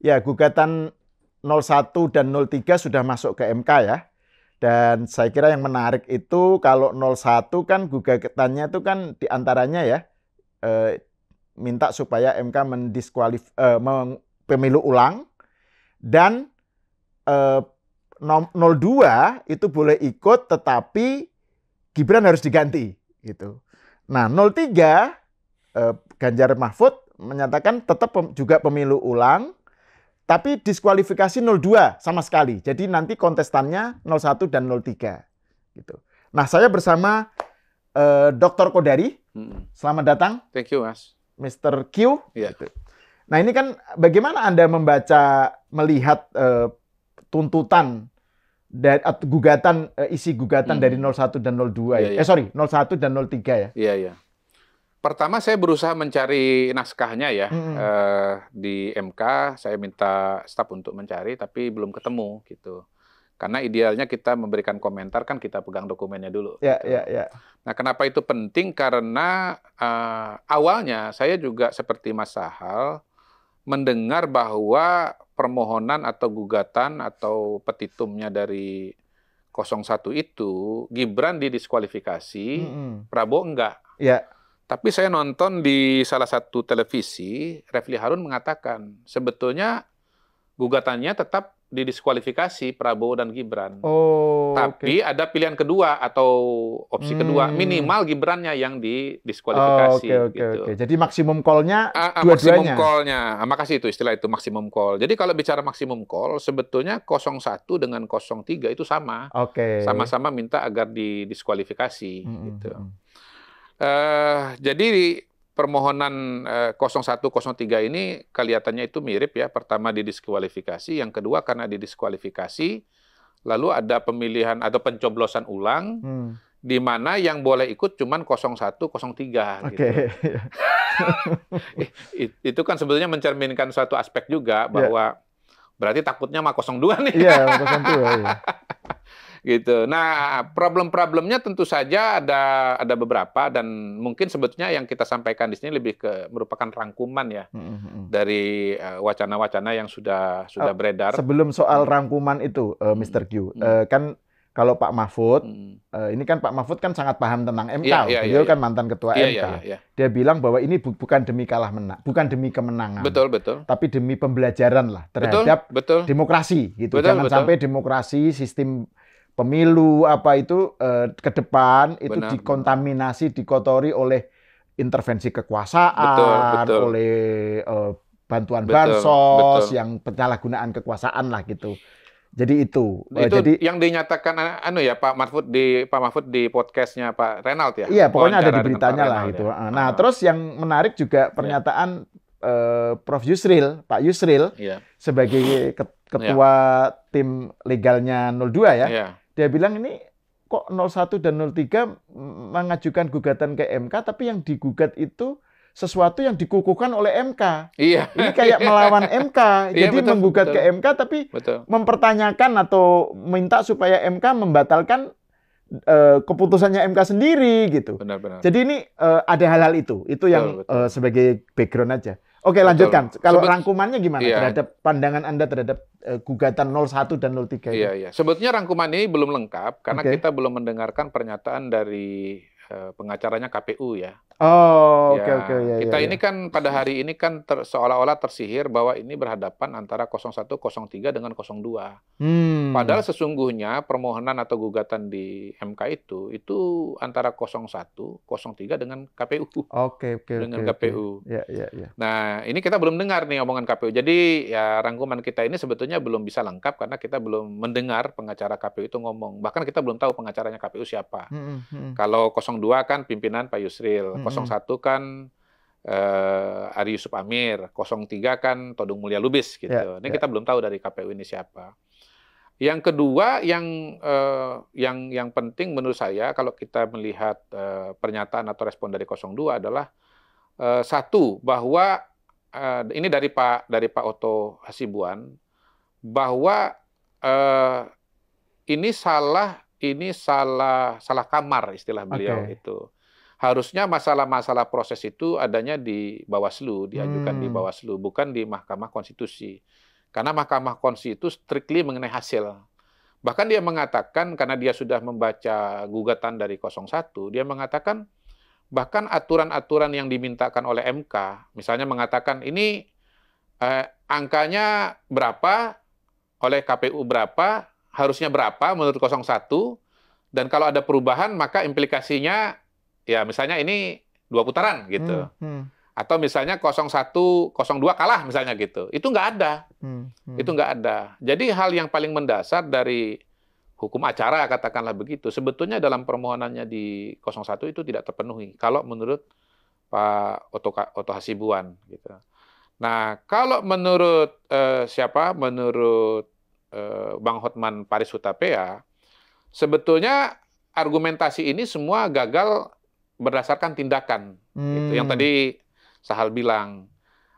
Ya, gugatan 01 dan 03 sudah masuk ke MK ya. Dan saya kira yang menarik itu kalau 01 kan gugatannya itu kan diantaranya ya minta supaya MK pemilu ulang dan 02 itu boleh ikut tetapi Gibran harus diganti gitu. Nah, 03 Ganjar Mahfud menyatakan tetap juga pemilu ulang tapi diskualifikasi 02 sama sekali. Jadi nanti kontestannya 01 dan 03 gitu. Nah, saya bersama Dr. Kodari. Selamat datang. Thank you, Mas. Mr. Q. Yeah. Gitu. Nah, ini kan bagaimana Anda melihat tuntutan dan gugatan isi gugatan dari 01 dan 02 ya. Sorry, 01 dan 03 ya. Iya, iya. Pertama saya berusaha mencari naskahnya ya di MK. Saya minta staf untuk mencari, tapi belum ketemu gitu. Karena idealnya kita memberikan komentar kan kita pegang dokumennya dulu. Ya, gitu. ya. Nah, kenapa itu penting? Karena awalnya saya juga seperti Mas Sahal mendengar bahwa permohonan atau gugatan atau petitumnya dari 01 itu Gibran didiskualifikasi, Prabowo enggak. Ya. Tapi saya nonton di salah satu televisi, Refli Harun mengatakan sebetulnya gugatannya tetap didiskualifikasi Prabowo dan Gibran. Tapi ada pilihan kedua atau opsi kedua, minimal Gibrannya yang didiskualifikasi. Oke. Jadi maksimum call-nya dua-duanya. Maksimum call-nya. Makasih itu istilah itu maksimum call. Jadi kalau bicara maksimum call, sebetulnya 01 dengan 03 itu sama. Sama-sama minta agar didiskualifikasi. Gitu. Jadi permohonan 0103 ini kelihatannya itu mirip ya. Pertama didiskualifikasi, yang kedua karena didiskualifikasi, lalu ada pemilihan atau pencoblosan ulang, di mana yang boleh ikut cuma 0103 gitu. Itu kan sebetulnya mencerminkan suatu aspek juga bahwa berarti takutnya mah 02 nih. Iya, 02 ya. Gitu. Nah, problem-problemnya tentu saja ada beberapa dan mungkin sebetulnya yang kita sampaikan di sini lebih merupakan rangkuman ya dari wacana-wacana yang sudah beredar. Sebelum soal rangkuman itu, Mr. Q, kan kalau Pak Mahfud, ini kan Pak Mahfud kan sangat paham tentang MK. Beliau kan mantan ketua MK. Dia bilang bahwa ini bukan demi bukan demi kemenangan. Betul. Tapi demi pembelajaran lah terhadap demokrasi gitu. Jangan sampai demokrasi sistem pemilu apa itu ke depan itu dikontaminasi, dikotori oleh intervensi kekuasaan, oleh bantuan bansos yang penyalahgunaan kekuasaan lah gitu. Jadi itu jadi yang dinyatakan Pak Mahfud di podcastnya Pak Renald ya. Iya, pokoknya ada di beritanya lah gitu. Ya. Nah, terus yang menarik juga pernyataan Prof. Yusril, Pak Yusril sebagai ketua tim legalnya 02 ya. Dia bilang ini kok 01 dan 03 mengajukan gugatan ke MK, tapi yang digugat itu sesuatu yang dikukuhkan oleh MK. Iya. Ini kayak melawan MK. Jadi menggugat ke MK, tapi mempertanyakan atau minta supaya MK membatalkan keputusannya MK sendiri gitu. Benar. Jadi ini ada hal-hal itu. Itu yang sebagai background aja. Oke, lanjutkan. Kalau rangkumannya gimana terhadap pandangan Anda terhadap gugatan 01 dan 03? Iya. Sebetulnya rangkuman ini belum lengkap karena kita belum mendengarkan pernyataan dari pengacaranya KPU ya. Oke. Kita ini kan pada hari ini kan seolah-olah tersihir bahwa ini berhadapan antara 01, 03 dengan 02. Padahal sesungguhnya permohonan atau gugatan di MK itu antara 01, 03 dengan KPU. Dengan KPU. Iya. Nah, ini kita belum dengar nih omongan KPU. Jadi ya rangkuman kita ini sebetulnya belum bisa lengkap karena kita belum mendengar pengacara KPU itu ngomong. Bahkan kita belum tahu pengacaranya KPU siapa. Kalau 02 kan pimpinan Pak Yusril, 01 kan Ari Yusuf Amir, 03 kan Todung Mulya Lubis gitu. Ini kita belum tahu dari KPU ini siapa. Yang kedua yang penting menurut saya kalau kita melihat pernyataan atau respon dari 02 adalah satu bahwa ini dari Pak Oto Hasibuan bahwa ini salah kamar istilah beliau itu. Harusnya masalah-masalah proses itu adanya di Bawaslu, diajukan di Bawaslu, bukan di Mahkamah Konstitusi. Karena Mahkamah Konstitusi itu strictly mengenai hasil. Bahkan dia mengatakan, karena dia sudah membaca gugatan dari 01, dia mengatakan bahkan aturan-aturan yang dimintakan oleh MK, misalnya mengatakan ini angkanya berapa, oleh KPU berapa, harusnya berapa menurut 01, dan kalau ada perubahan maka implikasinya, ya misalnya ini 2 putaran gitu. Atau misalnya 01, 02 kalah misalnya gitu. Itu nggak ada. Itu nggak ada. Jadi hal yang paling mendasar dari hukum acara, katakanlah begitu, sebetulnya dalam permohonannya di 01 itu tidak terpenuhi. Kalau menurut Pak Oto Hasibuan. Gitu. Nah, kalau menurut menurut Bang Hotman Paris Hutapea, sebetulnya argumentasi ini semua gagal berdasarkan tindakan. Gitu. Yang tadi Sahal bilang,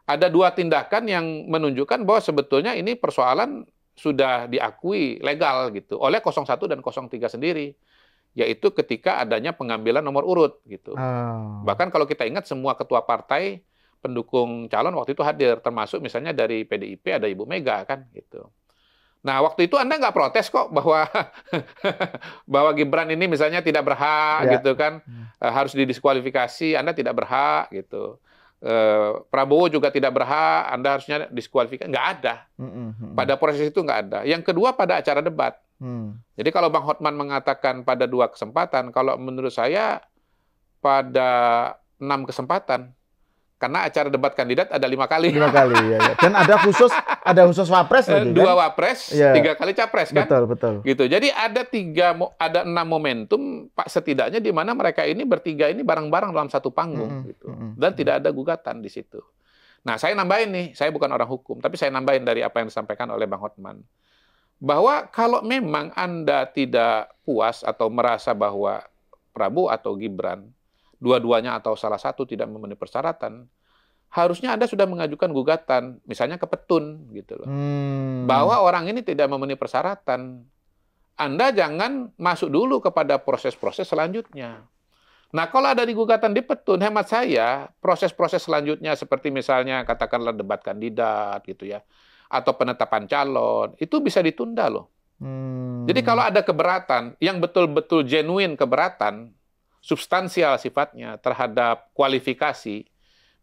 ada 2 tindakan yang menunjukkan bahwa sebetulnya ini persoalan sudah diakui legal gitu oleh 01 dan 03 sendiri, yaitu ketika adanya pengambilan nomor urut gitu. Bahkan kalau kita ingat semua ketua partai pendukung calon waktu itu hadir, termasuk misalnya dari PDIP ada Ibu Mega kan gitu. Nah, waktu itu Anda nggak protes kok bahwa bahwa Gibran ini misalnya tidak berhak gitu kan, harus didiskualifikasi, Anda tidak berhak gitu. Prabowo juga tidak berhak, Anda harusnya diskualifikasi. Nggak ada. Pada proses itu nggak ada. Yang kedua pada acara debat. Jadi kalau Bang Hotman mengatakan pada 2 kesempatan, kalau menurut saya pada 6 kesempatan. Karena acara debat kandidat ada 5 kali. 5 kali, ya. Dan ada khusus wapres lagi, 2 wapres, 3 kali capres kan? Betul. Gitu. Jadi ada 6 momentum, Pak, setidaknya di mana mereka ini bertiga ini bareng-bareng dalam satu panggung gitu. Dan tidak ada gugatan di situ. Nah, saya nambahin nih, saya bukan orang hukum, tapi saya nambahin dari apa yang disampaikan oleh Bang Hotman. Bahwa kalau memang Anda tidak puas atau merasa bahwa Prabowo atau Gibran dua-duanya atau salah satu tidak memenuhi persyaratan, harusnya Anda sudah mengajukan gugatan, misalnya ke Petun, gitu loh. Bahwa orang ini tidak memenuhi persyaratan. Anda jangan masuk dulu kepada proses-proses selanjutnya. Nah, kalau ada di gugatan di Petun, hemat saya, proses-proses selanjutnya seperti misalnya katakanlah debat kandidat, gitu ya, atau penetapan calon, itu bisa ditunda loh. Jadi kalau ada keberatan, yang betul-betul genuine keberatan, substansial sifatnya terhadap kualifikasi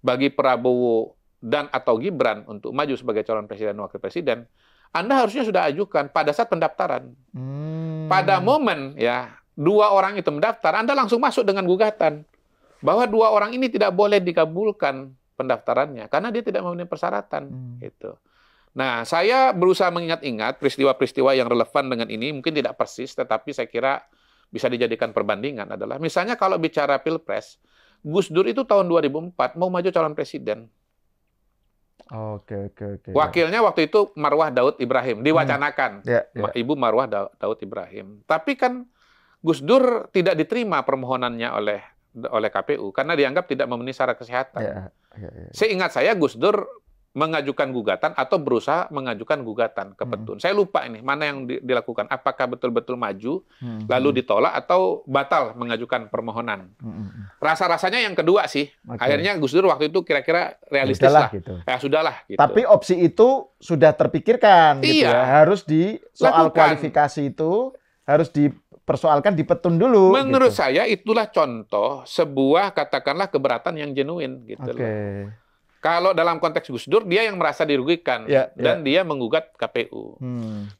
bagi Prabowo dan atau Gibran untuk maju sebagai calon presiden dan wakil presiden, Anda harusnya sudah ajukan pada saat pendaftaran. Pada momen ya 2 orang itu mendaftar, Anda langsung masuk dengan gugatan bahwa 2 orang ini tidak boleh dikabulkan pendaftarannya karena dia tidak memenuhi persyaratan. Gitu. Nah, saya berusaha mengingat-ingat peristiwa-peristiwa yang relevan dengan ini, mungkin tidak persis, tetapi saya kira bisa dijadikan perbandingan adalah, misalnya kalau bicara Pilpres, Gus Dur itu tahun 2004 mau maju calon presiden. Oke. Wakilnya waktu itu Marwah Daud Ibrahim, diwacanakan. Ibu Marwah Daud Ibrahim. Tapi kan Gus Dur tidak diterima permohonannya oleh KPU karena dianggap tidak memenuhi syarat kesehatan. Seingat saya Gus Dur mengajukan gugatan atau berusaha mengajukan gugatan ke Petun. Saya lupa ini mana yang dilakukan. Apakah betul-betul maju lalu ditolak atau batal mengajukan permohonan. Rasa-rasanya yang kedua sih. Akhirnya Gus Dur waktu itu kira-kira realistis lah. Gitu. Ya sudahlah. Gitu. Tapi opsi itu sudah terpikirkan. Gitu ya. Harus soal kualifikasi itu harus dipersoalkan di Petun dulu. Menurut saya itulah contoh sebuah katakanlah keberatan yang genuine. Gitu loh. Kalau dalam konteks Gus Dur, dia yang merasa dirugikan dan dia menggugat KPU.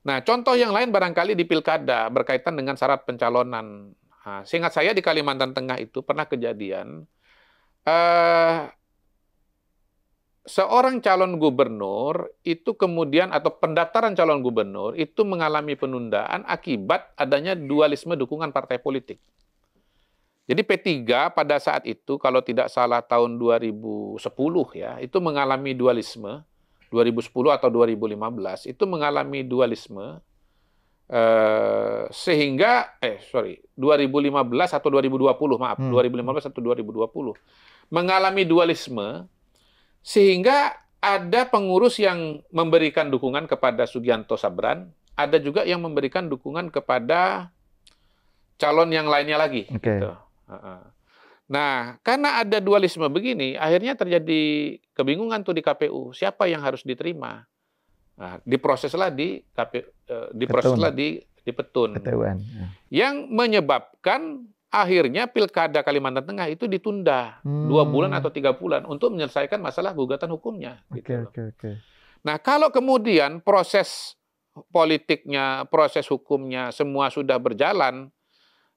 Nah, contoh yang lain barangkali di Pilkada berkaitan dengan syarat pencalonan. Nah, seingat saya di Kalimantan Tengah itu pernah kejadian seorang calon gubernur itu kemudian atau pendaftaran calon gubernur itu mengalami penundaan akibat adanya dualisme dukungan partai politik. Jadi P3 pada saat itu, kalau tidak salah tahun 2010 ya, itu mengalami dualisme, 2010 atau 2015, itu mengalami dualisme, sehingga, 2015 atau 2020, maaf, 2015 atau 2020, mengalami dualisme, sehingga ada pengurus yang memberikan dukungan kepada Sugianto Sabran, ada juga yang memberikan dukungan kepada calon yang lainnya lagi. Gitu. Nah, karena ada dualisme begini, akhirnya terjadi kebingungan tuh di KPU. Siapa yang harus diterima? Nah, diproseslah di Petun. Yang menyebabkan akhirnya Pilkada Kalimantan Tengah itu ditunda 2 bulan atau 3 bulan untuk menyelesaikan masalah gugatan hukumnya. Nah, kalau kemudian proses politiknya, proses hukumnya semua sudah berjalan,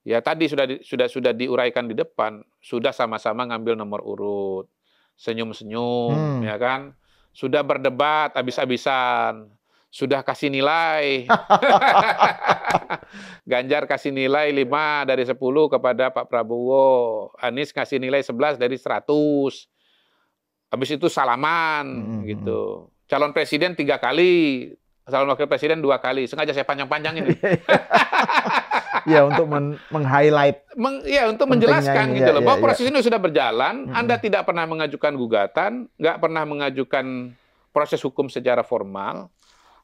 ya tadi sudah diuraikan di depan, sudah sama-sama ngambil nomor urut, senyum-senyum, ya kan, sudah berdebat habis-habisan, sudah kasih nilai. Ganjar kasih nilai 5 dari 10 kepada Pak Prabowo. Anies kasih nilai 11 dari 100. Habis itu salaman, gitu. Calon presiden 3 kali, calon wakil presiden 2 kali. Sengaja saya panjang-panjangin. Ya, untuk meng-highlight. Ya, untuk menjelaskan gitu loh. Bahwa proses ini sudah berjalan, Anda tidak pernah mengajukan gugatan, nggak pernah mengajukan proses hukum secara formal.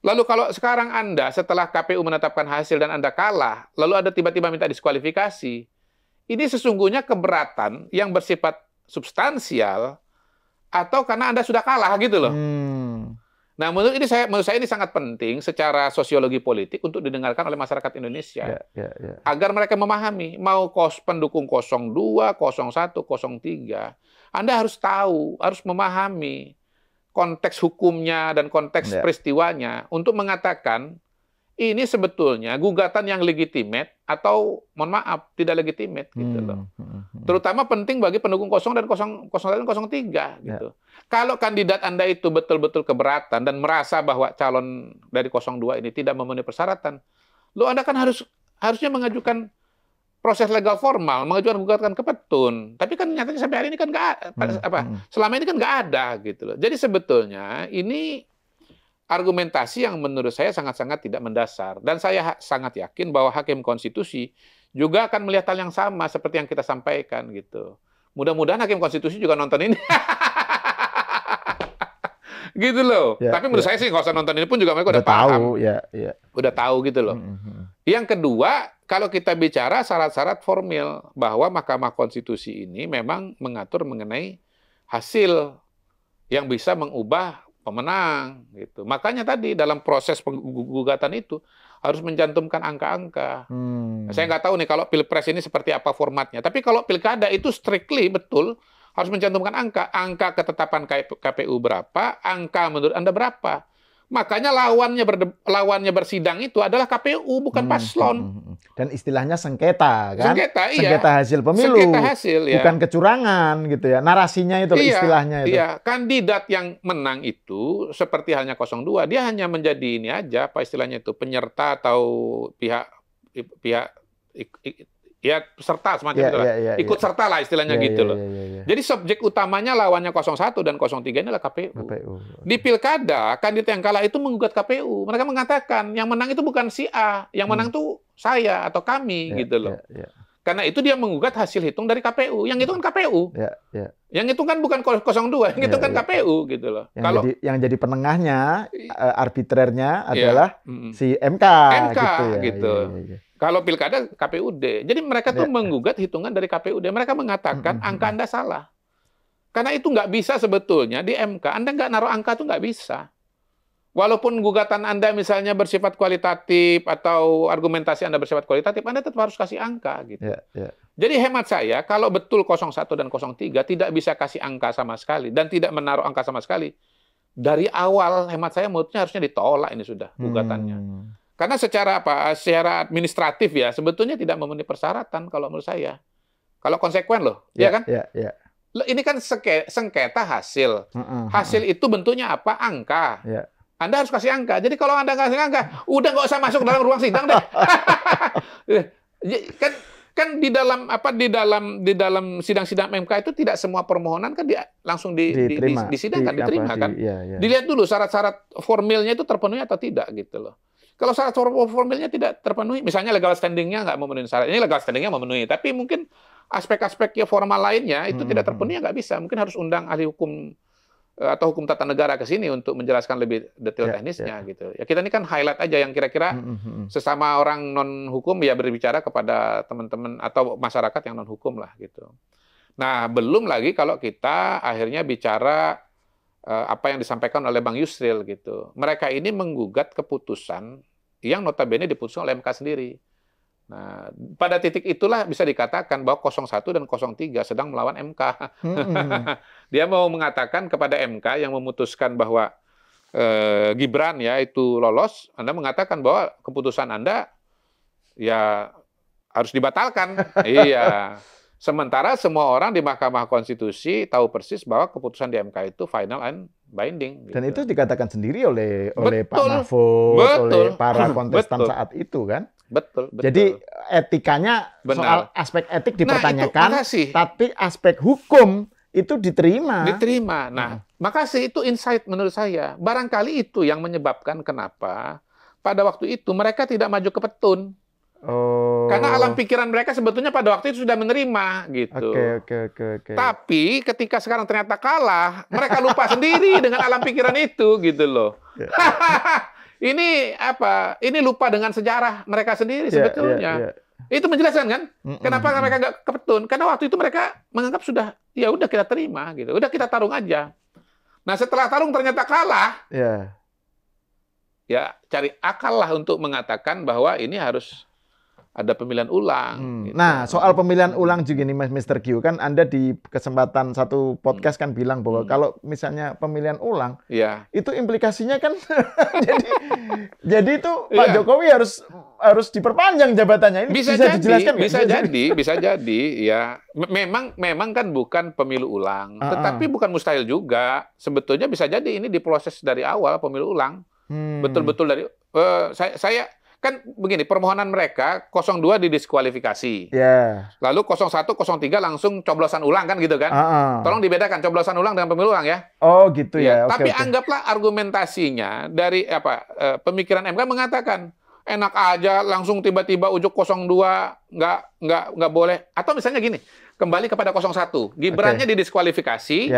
Lalu kalau sekarang Anda setelah KPU menetapkan hasil dan Anda kalah, lalu Anda tiba-tiba minta diskualifikasi, ini sesungguhnya keberatan yang bersifat substansial atau karena Anda sudah kalah gitu loh. Nah, menurut saya ini sangat penting secara sosiologi politik untuk didengarkan oleh masyarakat Indonesia. Agar mereka memahami, mau pendukung 02, 01, 03, Anda harus tahu, harus memahami konteks hukumnya dan konteks peristiwanya untuk mengatakan ini sebetulnya gugatan yang legitimate atau mohon maaf tidak legitimate gitu loh. Terutama penting bagi pendukung 0 dan 01 dan 03 gitu. Kalau kandidat Anda itu betul-betul keberatan dan merasa bahwa calon dari 02 ini tidak memenuhi persyaratan, lo Anda kan harusnya mengajukan proses legal formal, mengajukan gugatan ke Petun. Tapi kan nyatanya sampai hari ini kan selama ini kan nggak ada gitu loh. Jadi sebetulnya ini argumentasi yang menurut saya sangat-sangat tidak mendasar. Dan saya sangat yakin bahwa Hakim Konstitusi juga akan melihat hal yang sama seperti yang kita sampaikan gitu. Mudah-mudahan Hakim Konstitusi juga nonton ini. Gitu loh. Tapi menurut saya sih nggak usah nonton ini pun juga mereka udah paham. Udah tahu gitu loh. Yang kedua, kalau kita bicara syarat-syarat formil bahwa Mahkamah Konstitusi ini memang mengatur mengenai hasil yang bisa mengubah pemenang gitu. Makanya tadi dalam proses gugatan itu harus mencantumkan angka-angka. Saya nggak tahu nih kalau Pilpres ini seperti apa formatnya. Tapi kalau Pilkada itu strictly betul harus mencantumkan angka ketetapan KPU berapa, angka menurut Anda berapa. Makanya lawannya bersidang itu adalah KPU, bukan paslon. Dan istilahnya sengketa, kan? Sengketa hasil pemilu. Sengketa hasil, ya. Bukan kecurangan, gitu ya. Narasinya itu, istilahnya itu. Iya, kandidat yang menang itu, seperti halnya 02, dia hanya menjadi ini aja, apa istilahnya itu, penyerta atau pihak ya peserta semacam itu lah. Ikut serta lah istilahnya gitu loh. Jadi subjek utamanya lawannya 01 dan 03 ini adalah KPU. Di Pilkada, kandidat yang kalah itu menggugat KPU. Mereka mengatakan yang menang itu bukan si A, yang menang itu saya atau kami gitu loh. Karena itu dia menggugat hasil hitung dari KPU. Yang itu kan KPU. Yang itu kan bukan 02, yang itu kan KPU gitu loh. Yang jadi penengahnya, arbitrernya adalah si MK gitu. Kalau Pilkada KPUD. Jadi mereka tuh menggugat hitungan dari KPUD. Mereka mengatakan angka Anda salah. Karena itu nggak bisa sebetulnya di MK. Anda nggak naruh angka tuh nggak bisa. Walaupun gugatan Anda misalnya bersifat kualitatif atau argumentasi Anda bersifat kualitatif, Anda tetap harus kasih angka gitu. Jadi hemat saya, kalau betul 01 dan 03 tidak bisa kasih angka sama sekali dan tidak menaruh angka sama sekali, dari awal hemat saya menurutnya harusnya ditolak ini sudah gugatannya. Karena secara administratif ya sebetulnya tidak memenuhi persyaratan kalau menurut saya. Kalau konsekuen loh, ya kan? Ini kan sengketa hasil. Hasil itu bentuknya apa? Angka. Anda harus kasih angka. Jadi kalau Anda nggak kasih angka, udah nggak usah masuk dalam ruang sidang deh. kan di dalam sidang-sidang MK itu tidak semua permohonan kan langsung disidangkan, diterima kan. Dilihat dulu syarat-syarat formilnya itu terpenuhi atau tidak gitu loh. Kalau syarat formilnya tidak terpenuhi, misalnya legal standing-nya nggak memenuhi syarat, ini legal standing-nya memenuhi, tapi mungkin aspek-aspek formal lainnya itu tidak terpenuhi, nggak bisa. Mungkin harus undang ahli hukum atau hukum tata negara ke sini untuk menjelaskan lebih detail teknisnya gitu. Ya kita ini kan highlight aja yang kira-kira sesama orang non hukum ya berbicara kepada teman-teman atau masyarakat yang non hukum lah gitu. Nah, belum lagi kalau kita akhirnya bicara apa yang disampaikan oleh Bang Yusril gitu. Mereka ini menggugat keputusan yang notabene diputuskan oleh MK sendiri. Nah, pada titik itulah bisa dikatakan bahwa 01 dan 03 sedang melawan MK. Dia mau mengatakan kepada MK yang memutuskan bahwa Gibran ya itu lolos, Anda mengatakan bahwa keputusan Anda ya harus dibatalkan. Iya. Sementara semua orang di Mahkamah Konstitusi tahu persis bahwa keputusan di MK itu final and binding. Dan gitu. itu dikatakan sendiri oleh Pak Mahfud, oleh para kontestan saat itu kan. Betul. Jadi etikanya soal aspek etik dipertanyakan, itu, tapi aspek hukum itu diterima. Nah, makasih itu insight menurut saya. Barangkali itu yang menyebabkan kenapa pada waktu itu mereka tidak maju ke petun. Karena alam pikiran mereka sebetulnya pada waktu itu sudah menerima gitu. Oke. Tapi ketika sekarang ternyata kalah, mereka lupa sendiri dengan alam pikiran itu gitu loh. Ini apa? Ini lupa dengan sejarah mereka sendiri sebetulnya. Itu menjelaskan kan? Kenapa mereka nggak ke petun? Karena waktu itu mereka menganggap sudah ya udah kita terima gitu. Udah kita tarung aja. Nah, setelah tarung ternyata kalah. Ya, cari akal lah untuk mengatakan bahwa ini harus ada pemilihan ulang. Gitu. Nah, soal pemilihan ulang juga nih, Mr. Q, kan Anda di kesempatan satu podcast kan bilang bahwa kalau misalnya pemilihan ulang, itu implikasinya kan jadi itu Pak Jokowi harus diperpanjang jabatannya. Ini bisa dijelaskan? Bisa jadi. Ya, memang kan bukan pemilu ulang, tetapi bukan mustahil juga. Sebetulnya bisa jadi ini diproses dari awal pemilu ulang. Betul-betul dari saya kan begini, permohonan mereka 02 didiskualifikasi. Lalu 01, 03 langsung coblosan ulang kan gitu kan. Tolong dibedakan coblosan ulang dengan pemilu ulang ya. Oh gitu ya. Tapi anggaplah argumentasinya dari pemikiran MK mengatakan enak aja langsung tiba-tiba ujuk 02 nggak boleh. Atau misalnya gini, kembali kepada 01. Gibrannya didiskualifikasi,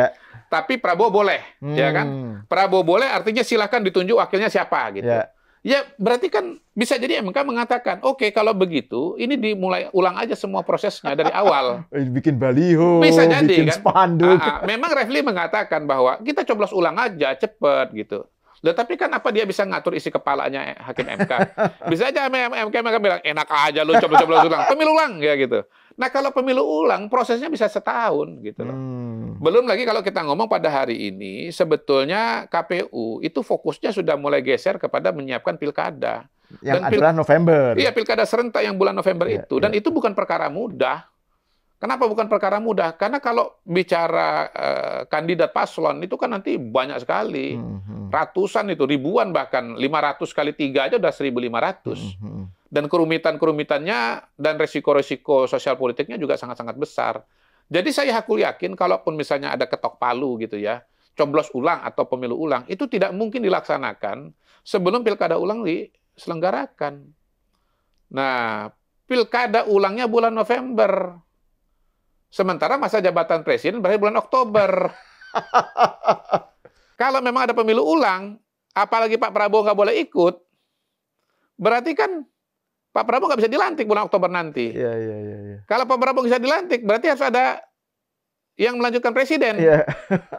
tapi Prabowo boleh, ya kan? Prabowo boleh artinya silahkan ditunjuk wakilnya siapa gitu. Ya, berarti kan bisa jadi MK mengatakan, oke, kalau begitu, ini dimulai ulang aja semua prosesnya dari awal. Bikin baliho, bisa jadi, bikin kan? spanduk. Memang Refli mengatakan bahwa kita coblos ulang aja, cepet gitu. Tapi kan apa dia bisa ngatur isi kepalanya Hakim MK? Bisa aja MK bilang, enak aja lu coblos ulang, pemilu ulang, ya gitu. Nah, kalau pemilu ulang, prosesnya bisa setahun gitu loh. Belum lagi kalau kita ngomong pada hari ini, sebetulnya KPU itu fokusnya sudah mulai geser kepada menyiapkan pilkada. Yang adalah November. Iya, pilkada serentak yang bulan November itu. Dan itu bukan perkara mudah. Kenapa bukan perkara mudah? Karena kalau bicara kandidat paslon itu kan nanti banyak sekali. Ratusan itu, ribuan bahkan. 500 kali 3 aja udah 1.500. Dan kerumitan-kerumitannya dan resiko-resiko sosial politiknya juga sangat-sangat besar. Jadi saya yakin kalaupun misalnya ada ketok palu gitu ya, coblos ulang atau pemilu ulang, itu tidak mungkin dilaksanakan sebelum pilkada ulang diselenggarakan. Nah, pilkada ulangnya bulan November. Sementara masa jabatan presiden berakhir bulan Oktober. Kalau memang ada pemilu ulang, apalagi Pak Prabowo nggak boleh ikut, berarti kan Pak Prabowo nggak bisa dilantik bulan Oktober nanti. Kalau Pak Prabowo bisa dilantik, berarti harus ada yang melanjutkan presiden.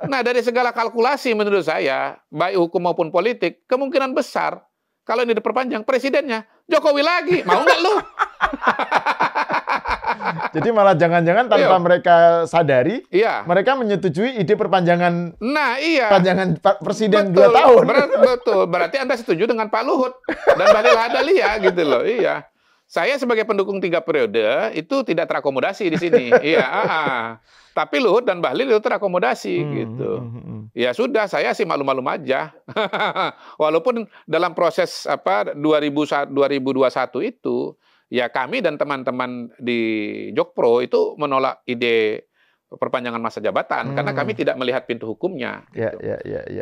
Nah, dari segala kalkulasi menurut saya, baik hukum maupun politik, kemungkinan besar kalau ini diperpanjang, presidennya Jokowi lagi. Mau nggak lu? Jadi malah jangan-jangan tanpa mereka sadari, mereka menyetujui ide perpanjangan panjangan presiden 2 tahun. Betul. Berarti Anda setuju dengan Pak Luhut dan Bahlil Lahadalia gitu loh. Iya. Saya sebagai pendukung 3 periode itu tidak terakomodasi di sini. Tapi Luhut dan Bahlil itu terakomodasi gitu. Ya sudah, saya sih maklum-maklum aja. Walaupun dalam proses 2021 itu ya kami dan teman-teman di Jokpro itu menolak ide perpanjangan masa jabatan karena kami tidak melihat pintu hukumnya. Gitu.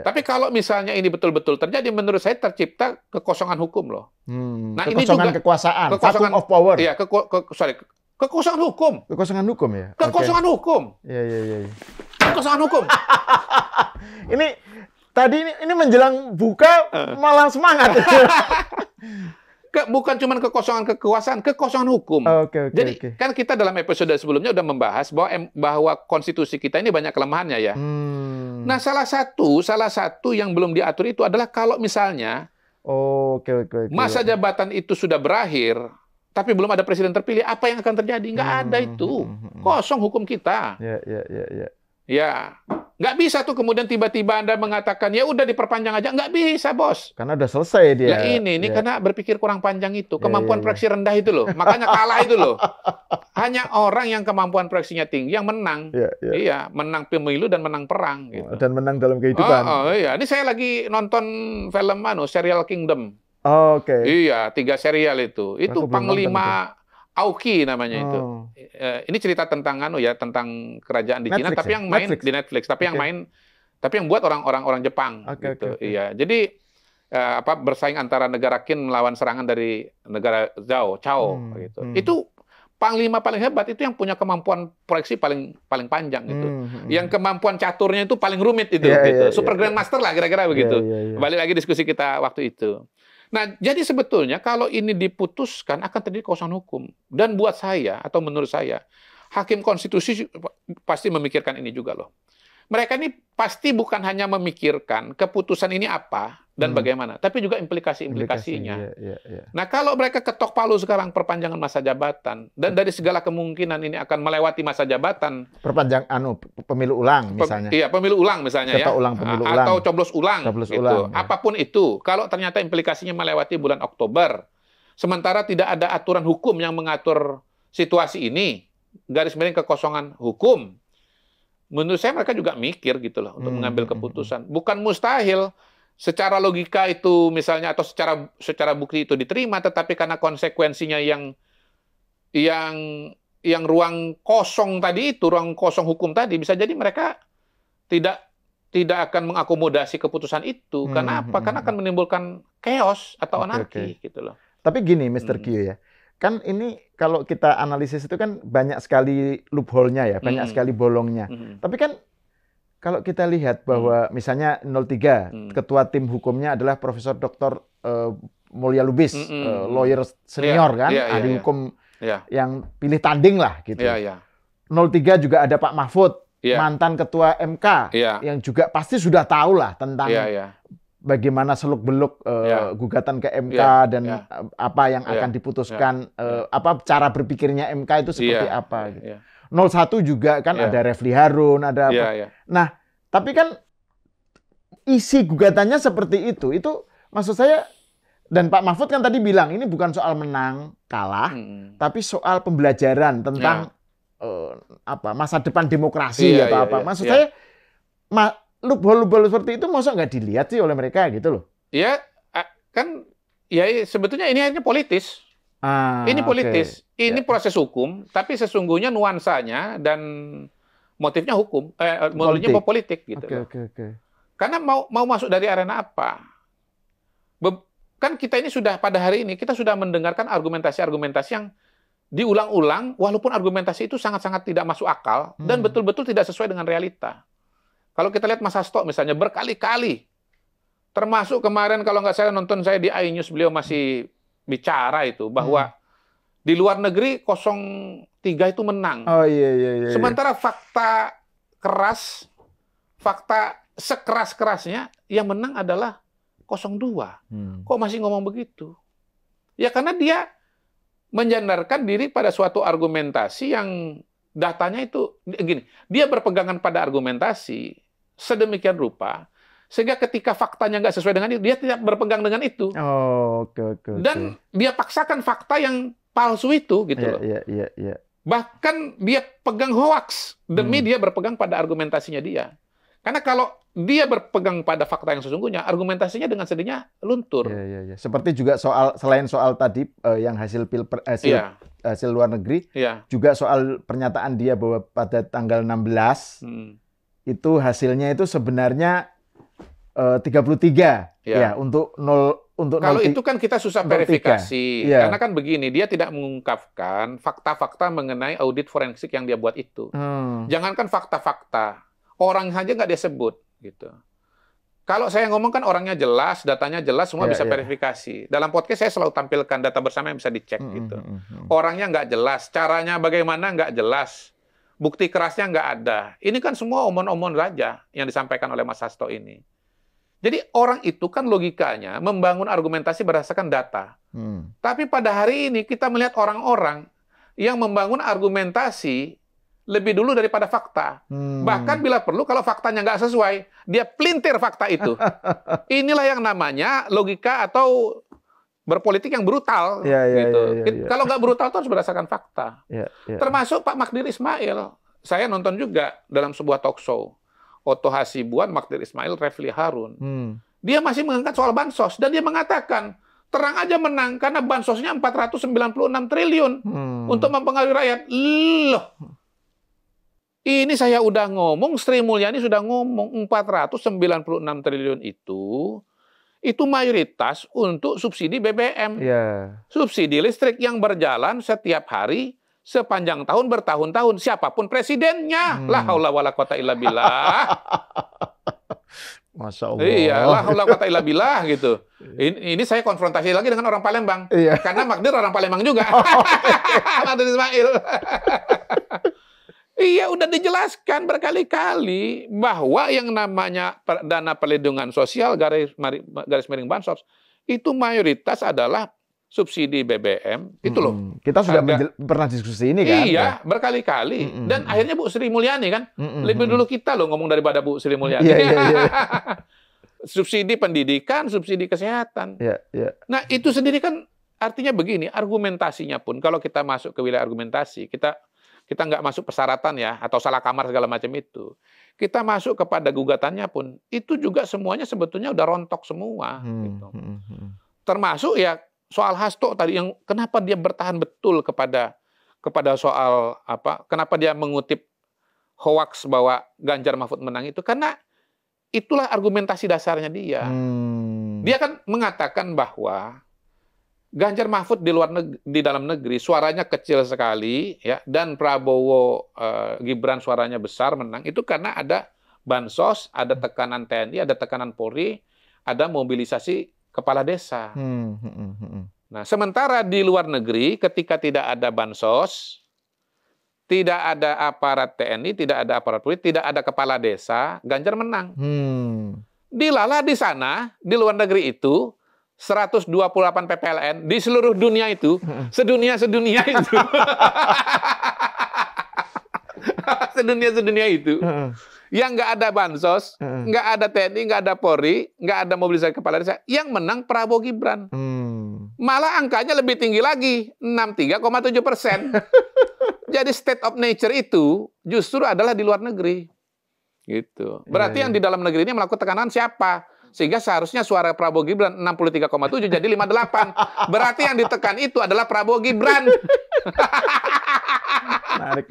Tapi kalau misalnya ini betul-betul terjadi, menurut saya tercipta kekosongan hukum loh. Nah, kekosongan ini juga kekuasaan, vacuum of power. Iya, kekosongan hukum. Kekosongan hukum ya. Kekosongan hukum. Iya. Kekosongan hukum. Ini tadi ini menjelang buka malah semangat. Bukan cuma kekosongan kekuasaan, kekosongan hukum. Jadi kan kita dalam episode sebelumnya udah membahas bahwa konstitusi kita ini banyak kelemahannya ya. Nah, salah satu yang belum diatur itu adalah kalau misalnya masa jabatan itu sudah berakhir, tapi belum ada presiden terpilih, apa yang akan terjadi? Nggak ada itu. Kosong hukum kita. Ya, nggak bisa tuh kemudian tiba-tiba Anda mengatakan, ya udah diperpanjang aja. Nggak bisa, bos. Karena udah selesai dia. Nah, ini karena berpikir kurang panjang itu. Kemampuan proyeksi rendah itu loh. Makanya kalah itu loh. Hanya orang yang kemampuan proyeksinya tinggi yang menang. Iya, menang pemilu dan menang perang. Gitu. Dan menang dalam kehidupan. Iya, ini saya lagi nonton film Serial Kingdom. Oke. Iya, 3 serial itu. Itu Panglima Aoki namanya itu. Ini cerita tentang tentang kerajaan di Cina, tapi yang main di Netflix, tapi yang buat orang-orang Jepang gitu. Iya. Jadi bersaing antara negara Qin melawan serangan dari negara Chao gitu. Itu panglima paling hebat itu yang punya kemampuan proyeksi paling panjang gitu. Yang kemampuan caturnya itu paling rumit itu gitu. Super Grandmaster lah kira-kira begitu. Balik lagi diskusi kita waktu itu. Nah, jadi sebetulnya kalau ini diputuskan akan terjadi kekosongan hukum. Dan buat saya, atau menurut saya, Hakim Konstitusi pasti memikirkan ini juga loh. Mereka ini pasti bukan hanya memikirkan keputusan ini apa dan bagaimana, tapi juga implikasi-implikasinya. Nah, kalau mereka ketok palu sekarang perpanjangan masa jabatan, dan dari segala kemungkinan ini akan melewati masa jabatan. Pemilu ulang misalnya. Iya, pemilu ulang misalnya ya. Pemilu ulang. Atau coblos ulang. Gitu. Apapun itu, kalau ternyata implikasinya melewati bulan Oktober, sementara tidak ada aturan hukum yang mengatur situasi ini, garis miring kekosongan hukum, menurut saya mereka juga mikir gitu loh untuk mengambil keputusan. Bukan mustahil secara logika itu misalnya atau secara bukti itu diterima, tetapi karena konsekuensinya yang ruang kosong tadi itu, ruang kosong hukum tadi, bisa jadi mereka tidak akan mengakomodasi keputusan itu. Karena apa? Karena akan menimbulkan chaos atau anarki gitu loh. Tapi gini, Mr. Q ya. Kan ini kalau kita analisis itu kan banyak sekali loophole-nya ya, banyak sekali bolongnya. Tapi kan kalau kita lihat bahwa misalnya 03, ketua tim hukumnya adalah Profesor Dr. Mulya Lubis, lawyer senior kan, ahli hukum yang pilih tanding lah gitu. 03 juga ada Pak Mahfud, mantan ketua MK, yang juga pasti sudah tahu lah tentang bagaimana seluk-beluk gugatan ke MK dan apa yang akan diputuskan, apa cara berpikirnya MK itu seperti apa gitu. 01 juga kan ada Refli Harun, ada apa. Nah, tapi kan isi gugatannya seperti itu. Itu maksud saya, dan Pak Mahfud kan tadi bilang ini bukan soal menang kalah, tapi soal pembelajaran tentang masa depan demokrasi atau apa. Maksud saya loophole seperti itu masa nggak dilihat sih oleh mereka gitu loh? Ya, kan ya sebetulnya ini hanya politis. Ini politis. Ini proses hukum, tapi sesungguhnya nuansanya dan motifnya hukum, motifnya politik gitu. Karena mau masuk dari arena apa? Kan kita ini sudah pada hari ini kita sudah mendengarkan argumentasi-argumentasi yang diulang-ulang, walaupun argumentasi itu sangat-sangat tidak masuk akal dan betul-betul tidak sesuai dengan realita. Kalau kita lihat Mas Hasto misalnya berkali-kali, termasuk kemarin kalau nggak salah nonton saya di iNews, beliau masih bicara itu bahwa di luar negeri 03 itu menang. Sementara fakta sekeras-kerasnya yang menang adalah 02. Kok masih ngomong begitu? Ya karena dia menyandarkan diri pada suatu argumentasi yang datanya itu gini, dia berpegangan pada argumentasi sedemikian rupa sehingga ketika faktanya nggak sesuai dengan itu, dia tidak berpegang dengan itu. Dan dia paksakan fakta yang palsu itu gitu loh. Bahkan dia pegang hoax demi dia berpegang pada argumentasinya dia. Karena kalau dia berpegang pada fakta yang sesungguhnya, argumentasinya dengan sendirinya luntur. Seperti juga selain soal tadi yang hasil luar negeri, juga soal pernyataan dia bahwa pada tanggal 16 itu hasilnya itu sebenarnya 33 untuk kalau itu kan kita susah verifikasi. Karena kan begini, dia tidak mengungkapkan fakta-fakta mengenai audit forensik yang dia buat itu. Jangankan fakta-fakta, orang saja nggak dia sebut gitu. Kalau saya ngomong kan orangnya jelas, datanya jelas, semua bisa verifikasi. Dalam podcast saya selalu tampilkan data bersama yang bisa dicek gitu. Orangnya nggak jelas, caranya bagaimana nggak jelas. bukti kerasnya nggak ada. Ini kan semua omon-omon saja yang disampaikan oleh Mas Hasto ini. Jadi orang itu kan logikanya membangun argumentasi berdasarkan data. Tapi pada hari ini kita melihat orang-orang yang membangun argumentasi lebih dulu daripada fakta. Bahkan bila perlu, kalau faktanya nggak sesuai, dia pelintir fakta itu. Inilah yang namanya logika atau berpolitik yang brutal. Gitu. Kalau nggak brutal itu harus berdasarkan fakta. Termasuk Pak Magdir Ismail. Saya nonton juga dalam sebuah talk show. Otto Hasibuan, Magdir Ismail, Refli Harun. Dia masih mengangkat soal bansos. Dan dia mengatakan, terang aja menang karena bansosnya 496 triliun untuk mempengaruhi rakyat. Loh, ini saya udah ngomong, Sri Mulyani sudah ngomong 496 triliun itu mayoritas untuk subsidi BBM. Subsidi listrik yang berjalan setiap hari sepanjang tahun bertahun-tahun, siapapun presidennya. La haula wala quwata illa billah. Masya Allah. Iya, la haula wala quwata illa billah gitu. Ini saya konfrontasi lagi dengan orang Palembang. Karena Magdir orang Palembang juga. Magdir Ismail. Iya, udah dijelaskan berkali-kali bahwa yang namanya dana perlindungan sosial garis miring bansos itu mayoritas adalah subsidi BBM. Itu loh. Kita sudah pernah diskusi ini kan? Iya, berkali-kali. Dan akhirnya Bu Sri Mulyani kan lebih dulu kita loh ngomong daripada Bu Sri Mulyani. Subsidi pendidikan, subsidi kesehatan. Nah, itu sendiri kan artinya begini, argumentasinya pun kalau kita masuk ke wilayah argumentasi, kita nggak masuk persyaratan ya, atau salah kamar segala macam itu. Kita masuk kepada gugatannya pun, itu juga semuanya sebetulnya udah rontok semua. Gitu. Termasuk ya soal Hasto tadi, yang kenapa dia bertahan betul kepada soal apa, kenapa dia mengutip hoaks bahwa Ganjar Mahfud menang itu, karena itulah argumentasi dasarnya dia. Dia kan mengatakan bahwa Ganjar Mahfud di dalam negeri suaranya kecil sekali ya, dan Prabowo Gibran suaranya besar menang itu karena ada bansos, ada tekanan TNI, ada tekanan Polri, ada mobilisasi kepala desa. Nah, sementara di luar negeri ketika tidak ada bansos, tidak ada aparat TNI, tidak ada aparat Polri, tidak ada kepala desa, Ganjar menang. Dilala di sana, di luar negeri itu 128 PPLN di seluruh dunia itu, sedunia itu. Sedunia itu. Yang nggak ada bansos, nggak ada TNI, nggak ada Polri, nggak ada mobilisasi kepala desa, yang menang Prabowo Gibran. Malah angkanya lebih tinggi lagi, 63,7%. Jadi state of nature itu justru adalah di luar negeri. Gitu. Berarti yang di dalam negeri ini melakukan tekanan siapa? Sehingga seharusnya suara Prabowo Gibran 63,7 jadi 58. Berarti yang ditekan itu adalah Prabowo Gibran. Menarik.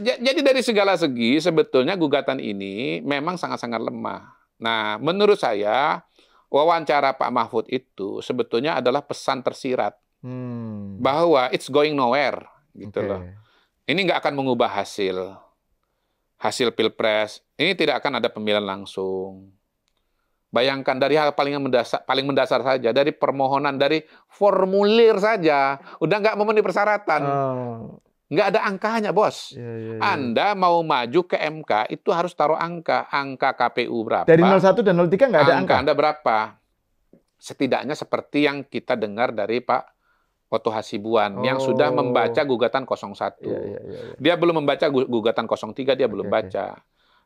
Jadi dari segala segi sebetulnya gugatan ini memang sangat-sangat lemah. Nah, menurut saya wawancara Pak Mahfud itu sebetulnya adalah pesan tersirat bahwa it's going nowhere gitu loh. Ini nggak akan mengubah hasil Pilpres. Ini tidak akan ada pemilihan langsung. Bayangkan dari hal paling mendasar saja, dari permohonan, dari formulir saja, udah nggak memenuhi persyaratan. Nggak ada angkanya, bos. Anda mau maju ke MK, itu harus taruh angka KPU berapa. Dari 01 dan 03 nggak ada angka? Anda berapa? Setidaknya seperti yang kita dengar dari Pak Otto Hasibuan yang sudah membaca gugatan 01. Dia belum membaca gugatan 03, dia belum baca.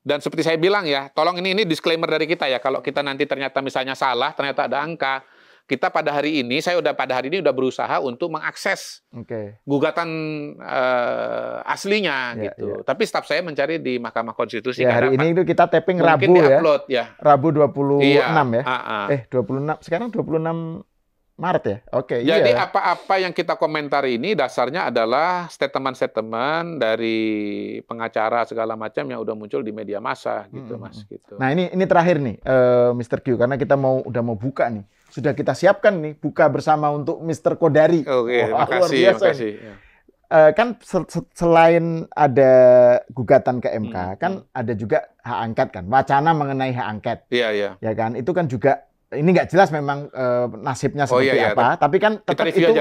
Dan seperti saya bilang ya, tolong ini disclaimer dari kita ya, kalau kita nanti ternyata misalnya salah, ternyata ada angka, kita pada hari ini udah berusaha untuk mengakses gugatan aslinya gitu. Tapi staf saya mencari di Mahkamah Konstitusi. Hari ini itu kita tapping Rabu ya. Rabu 26 ya. 26 sekarang 26 Maret ya? Jadi apa-apa yang kita komentari ini dasarnya adalah statement-statement dari pengacara segala macam yang udah muncul di media massa gitu, Mas. Gitu. Nah ini terakhir nih, Mr. Q, karena kita udah mau buka nih. Sudah kita siapkan nih buka bersama untuk Mr. Kodari. Makasih. Kan selain ada gugatan ke MK, kan ada juga hak angket kan, wacana mengenai hak angket. Iya. Ya kan, itu kan juga ini nggak jelas memang nasibnya seperti apa, tapi kan tetap itu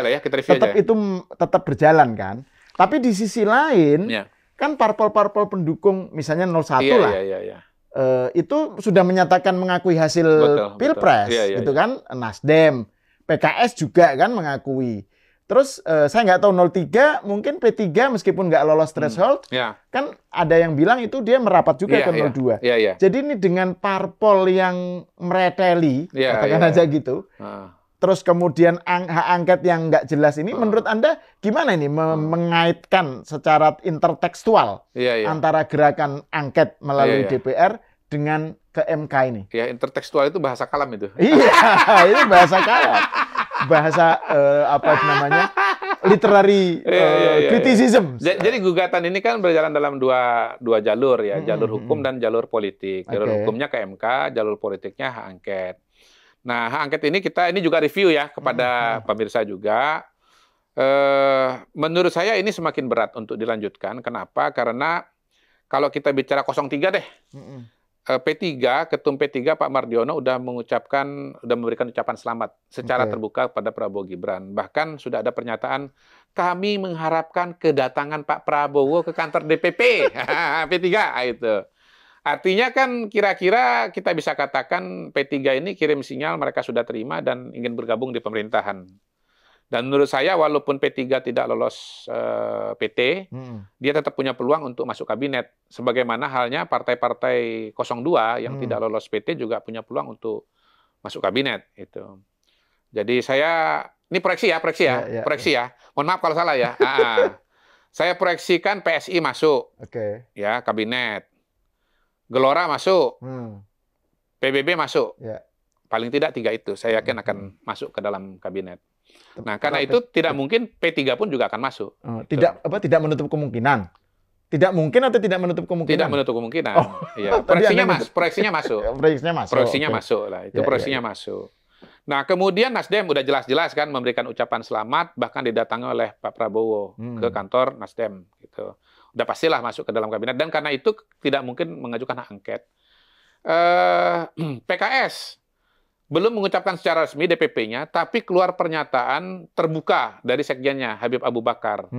tetap berjalan kan. Tapi di sisi lain, kan parpol-parpol pendukung misalnya 01 lah. Itu sudah menyatakan mengakui hasil Pilpres, gitu kan. Nasdem, PKS juga kan mengakui. Terus saya nggak tahu 03, mungkin P3 meskipun nggak lolos threshold, kan ada yang bilang itu dia merapat juga ke 02. Jadi ini dengan parpol yang mereteli, katakan aja gitu. Terus kemudian hak angket yang nggak jelas ini, menurut Anda gimana ini mengaitkan secara intertekstual antara gerakan angket melalui DPR dengan ke MK ini? Ya, intertekstual itu bahasa kalam itu. Iya, itu bahasa kalam. Bahasa apa namanya? Literary criticism. Jadi gugatan ini kan berjalan dalam dua jalur ya, jalur hukum dan jalur politik. Jalur hukumnya ke MK, jalur politiknya hak angket. Nah, hak angket ini juga review ya kepada pemirsa juga. Menurut saya ini semakin berat untuk dilanjutkan. Kenapa? Karena kalau kita bicara 03 deh, P3, Ketum P3 Pak Mardiono udah memberikan ucapan selamat secara terbuka pada Prabowo Gibran. Bahkan sudah ada pernyataan, kami mengharapkan kedatangan Pak Prabowo ke kantor DPP P3 itu. Artinya kan kira-kira kita bisa katakan P3 ini kirim sinyal mereka sudah terima dan ingin bergabung di pemerintahan. Dan menurut saya walaupun P3 tidak lolos PT, dia tetap punya peluang untuk masuk kabinet. Sebagaimana halnya partai-partai 02 yang tidak lolos PT juga punya peluang untuk masuk kabinet. Itu. Jadi ini proyeksi ya. Mohon maaf kalau salah ya. Saya proyeksikan PSI masuk, ya kabinet. Gelora masuk, PBB masuk, paling tidak 3 itu saya yakin akan masuk ke dalam kabinet. Nah, karena itu tidak mungkin P3 pun juga akan masuk. Tidak menutup kemungkinan. Tidak mungkin atau tidak menutup kemungkinan? Tidak menutup kemungkinan. Iya. Proyeksinya masuk. Proyeksinya masuk lah. Itu proyeksinya masuk. Nah, kemudian Nasdem udah jelas-jelas kan memberikan ucapan selamat, bahkan didatangi oleh Pak Prabowo ke kantor Nasdem gitu. Udah pastilah masuk ke dalam kabinet, dan karena itu tidak mungkin mengajukan hak angket. PKS belum mengucapkan secara resmi DPP-nya, tapi keluar pernyataan terbuka dari sekjennya Habib Abu Bakar.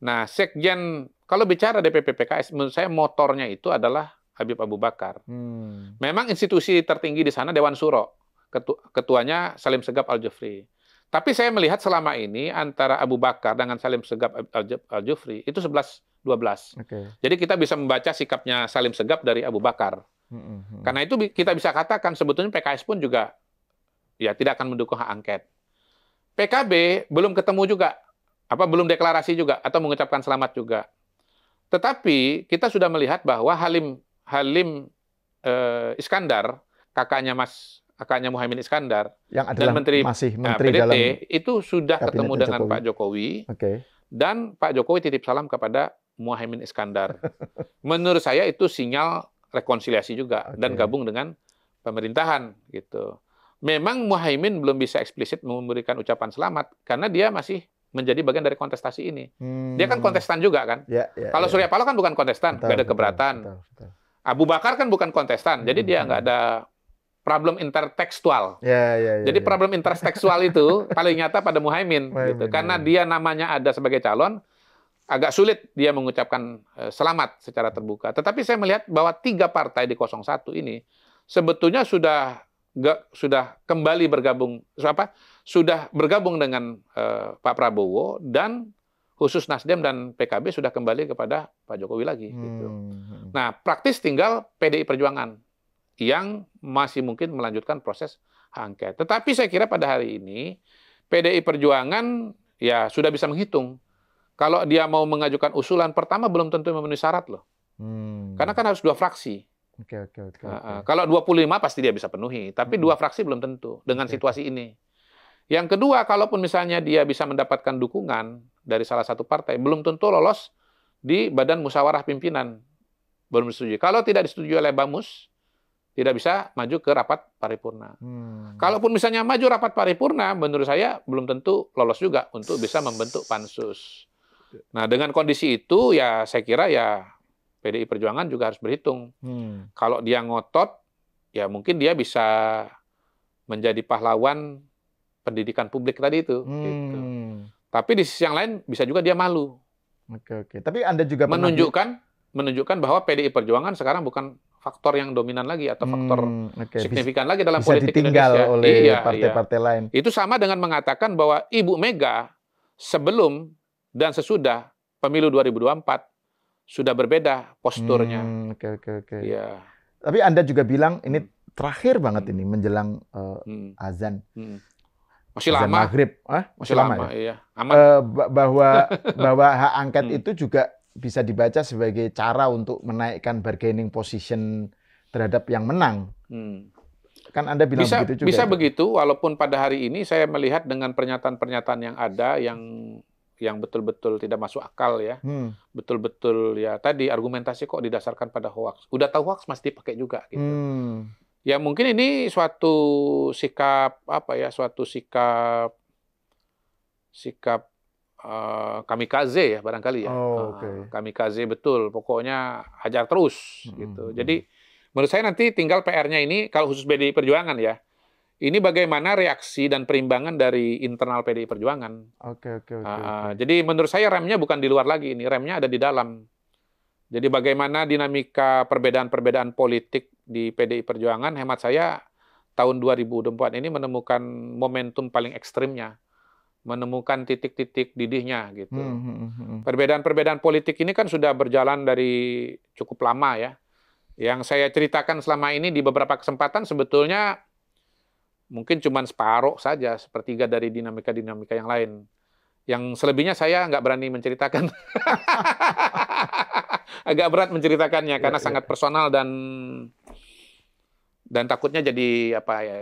Nah, sekjen kalau bicara DPP PKS, menurut saya motornya itu adalah Habib Abu Bakar. Memang institusi tertinggi di sana Dewan Suro, ketuanya Salim Segaf Al-Jufri. Tapi saya melihat selama ini antara Abu Bakar dengan Salim Segaf Al-Jufri itu 11-12. Jadi kita bisa membaca sikapnya Salim Segaf dari Abu Bakar. Karena itu kita bisa katakan sebetulnya PKS pun juga ya tidak akan mendukung hak angket. PKB belum ketemu juga, belum deklarasi juga atau mengucapkan selamat juga. Tetapi kita sudah melihat bahwa Halim Iskandar, kakaknya Muhaimin Iskandar, yang adalah dan masih menteri dalam itu sudah ketemu dengan Pak Jokowi. Dan Pak Jokowi titip salam kepada Muhaimin Iskandar. Menurut saya itu sinyal rekonsiliasi juga dan gabung dengan pemerintahan gitu. Memang Muhaimin belum bisa eksplisit memberikan ucapan selamat karena dia masih menjadi bagian dari kontestasi ini. Dia kan kontestan juga kan. Kalau Surya Paloh kan bukan kontestan, nggak ada keberatan. Abu Bakar kan bukan kontestan, jadi dia nggak ada problem intertekstual. Jadi problem intertekstual itu paling nyata pada Muhaimin gitu. Karena dia namanya ada sebagai calon, agak sulit dia mengucapkan selamat secara terbuka. Tetapi saya melihat bahwa 3 partai di 01 ini sebetulnya sudah kembali bergabung, sudah bergabung dengan Pak Prabowo, dan khusus Nasdem dan PKB sudah kembali kepada Pak Jokowi lagi. Gitu. Nah, praktis tinggal PDI Perjuangan yang masih mungkin melanjutkan proses hak angket. Tetapi saya kira pada hari ini PDI Perjuangan ya sudah bisa menghitung. Kalau dia mau mengajukan usulan, pertama belum tentu memenuhi syarat loh. Karena kan harus 2 fraksi. Kalau 25 pasti dia bisa penuhi, tapi 2 fraksi belum tentu dengan situasi ini. Yang kedua, kalaupun misalnya dia bisa mendapatkan dukungan dari salah satu partai, belum tentu lolos di Badan Musyawarah Pimpinan. Belum disetujui. Kalau tidak disetujui oleh Bamus, tidak bisa maju ke rapat paripurna. Kalaupun misalnya maju rapat paripurna, menurut saya belum tentu lolos juga untuk bisa membentuk pansus. Nah, dengan kondisi itu ya saya kira ya PDI Perjuangan juga harus berhitung. Kalau dia ngotot, ya mungkin dia bisa menjadi pahlawan pendidikan publik tadi itu. Gitu. Tapi di sisi yang lain bisa juga dia malu. Oke. Tapi Anda juga menunjukkan bahwa PDI Perjuangan sekarang bukan faktor yang dominan lagi atau faktor signifikan lagi dalam politik Indonesia. Oleh partai-partai lain. Itu sama dengan mengatakan bahwa Ibu Mega sebelum dan sesudah pemilu 2024 sudah berbeda posturnya. Oke. Ya. Tapi Anda juga bilang ini terakhir banget ini menjelang azan. Masih azan lama. Maghrib. Masih lama ya. Iya. Aman. Bahwa hak angket itu juga bisa dibaca sebagai cara untuk menaikkan bargaining position terhadap yang menang. Kan Anda bilang begitu juga. Bisa begitu, walaupun pada hari ini saya melihat dengan pernyataan-pernyataan yang ada yang betul-betul tidak masuk akal ya. Betul-betul ya tadi argumentasi kok didasarkan pada hoax. Udah tahu hoax mesti pakai juga gitu. Ya mungkin ini suatu sikap suatu sikap kamikaze ya barangkali ya. Kamikaze betul, pokoknya hajar terus gitu. Jadi menurut saya nanti tinggal PR-nya ini kalau khusus PDI Perjuangan ya. Ini bagaimana reaksi dan perimbangan dari internal PDI Perjuangan. Oke. Jadi menurut saya remnya bukan di luar lagi ini, remnya ada di dalam. Jadi bagaimana dinamika perbedaan-perbedaan politik di PDI Perjuangan, hemat saya tahun 2024 ini menemukan momentum paling ekstrimnya. Menemukan titik-titik didihnya gitu. Perbedaan-perbedaan politik ini kan sudah berjalan dari cukup lama ya. Yang saya ceritakan selama ini di beberapa kesempatan sebetulnya mungkin cuma separuh saja, sepertiga dari dinamika-dinamika yang lain. Yang selebihnya saya nggak berani menceritakan. Agak berat menceritakannya karena sangat personal dan takutnya jadi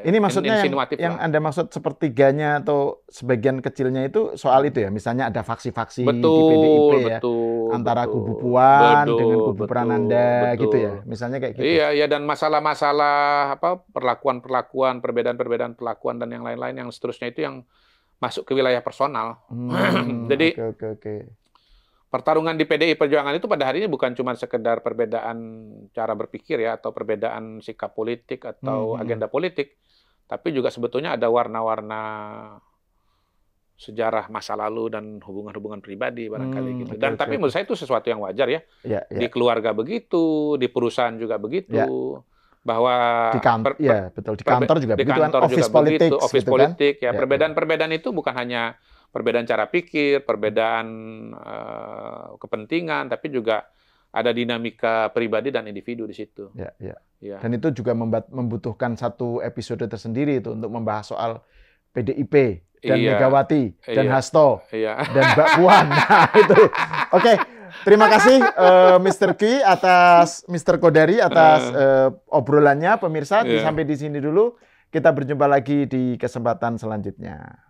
Ini maksudnya yang Anda maksud sepertiganya atau sebagian kecilnya itu soal itu ya, misalnya ada faksi-faksi di PDIP ya, antara kubu Puan dengan kubu Prananda gitu ya, misalnya kayak gitu. Iya dan masalah-masalah perlakuan-perlakuan, perbedaan-perbedaan perlakuan dan yang lain-lain yang seterusnya itu yang masuk ke wilayah personal. Jadi pertarungan di PDI Perjuangan itu pada hari ini bukan cuma sekedar perbedaan cara berpikir ya, atau perbedaan sikap politik atau agenda politik, tapi juga sebetulnya ada warna-warna sejarah masa lalu dan hubungan-hubungan pribadi barangkali gitu. Dan tapi menurut saya itu sesuatu yang wajar ya. Di keluarga begitu, di perusahaan juga begitu. Bahwa di kantor juga begitu kan, office politics ya. Perbedaan-perbedaan itu bukan hanya perbedaan cara pikir, perbedaan kepentingan, tapi juga ada dinamika pribadi dan individu di situ. Ya. Dan itu juga membutuhkan satu episode tersendiri itu untuk membahas soal PDIP dan Megawati dan Hasto dan Mbak Puan. Nah, itu. Oke, terima kasih Mr. Q atas Mr. Kodari atas obrolannya, pemirsa. Sampai di sini dulu. Kita berjumpa lagi di kesempatan selanjutnya.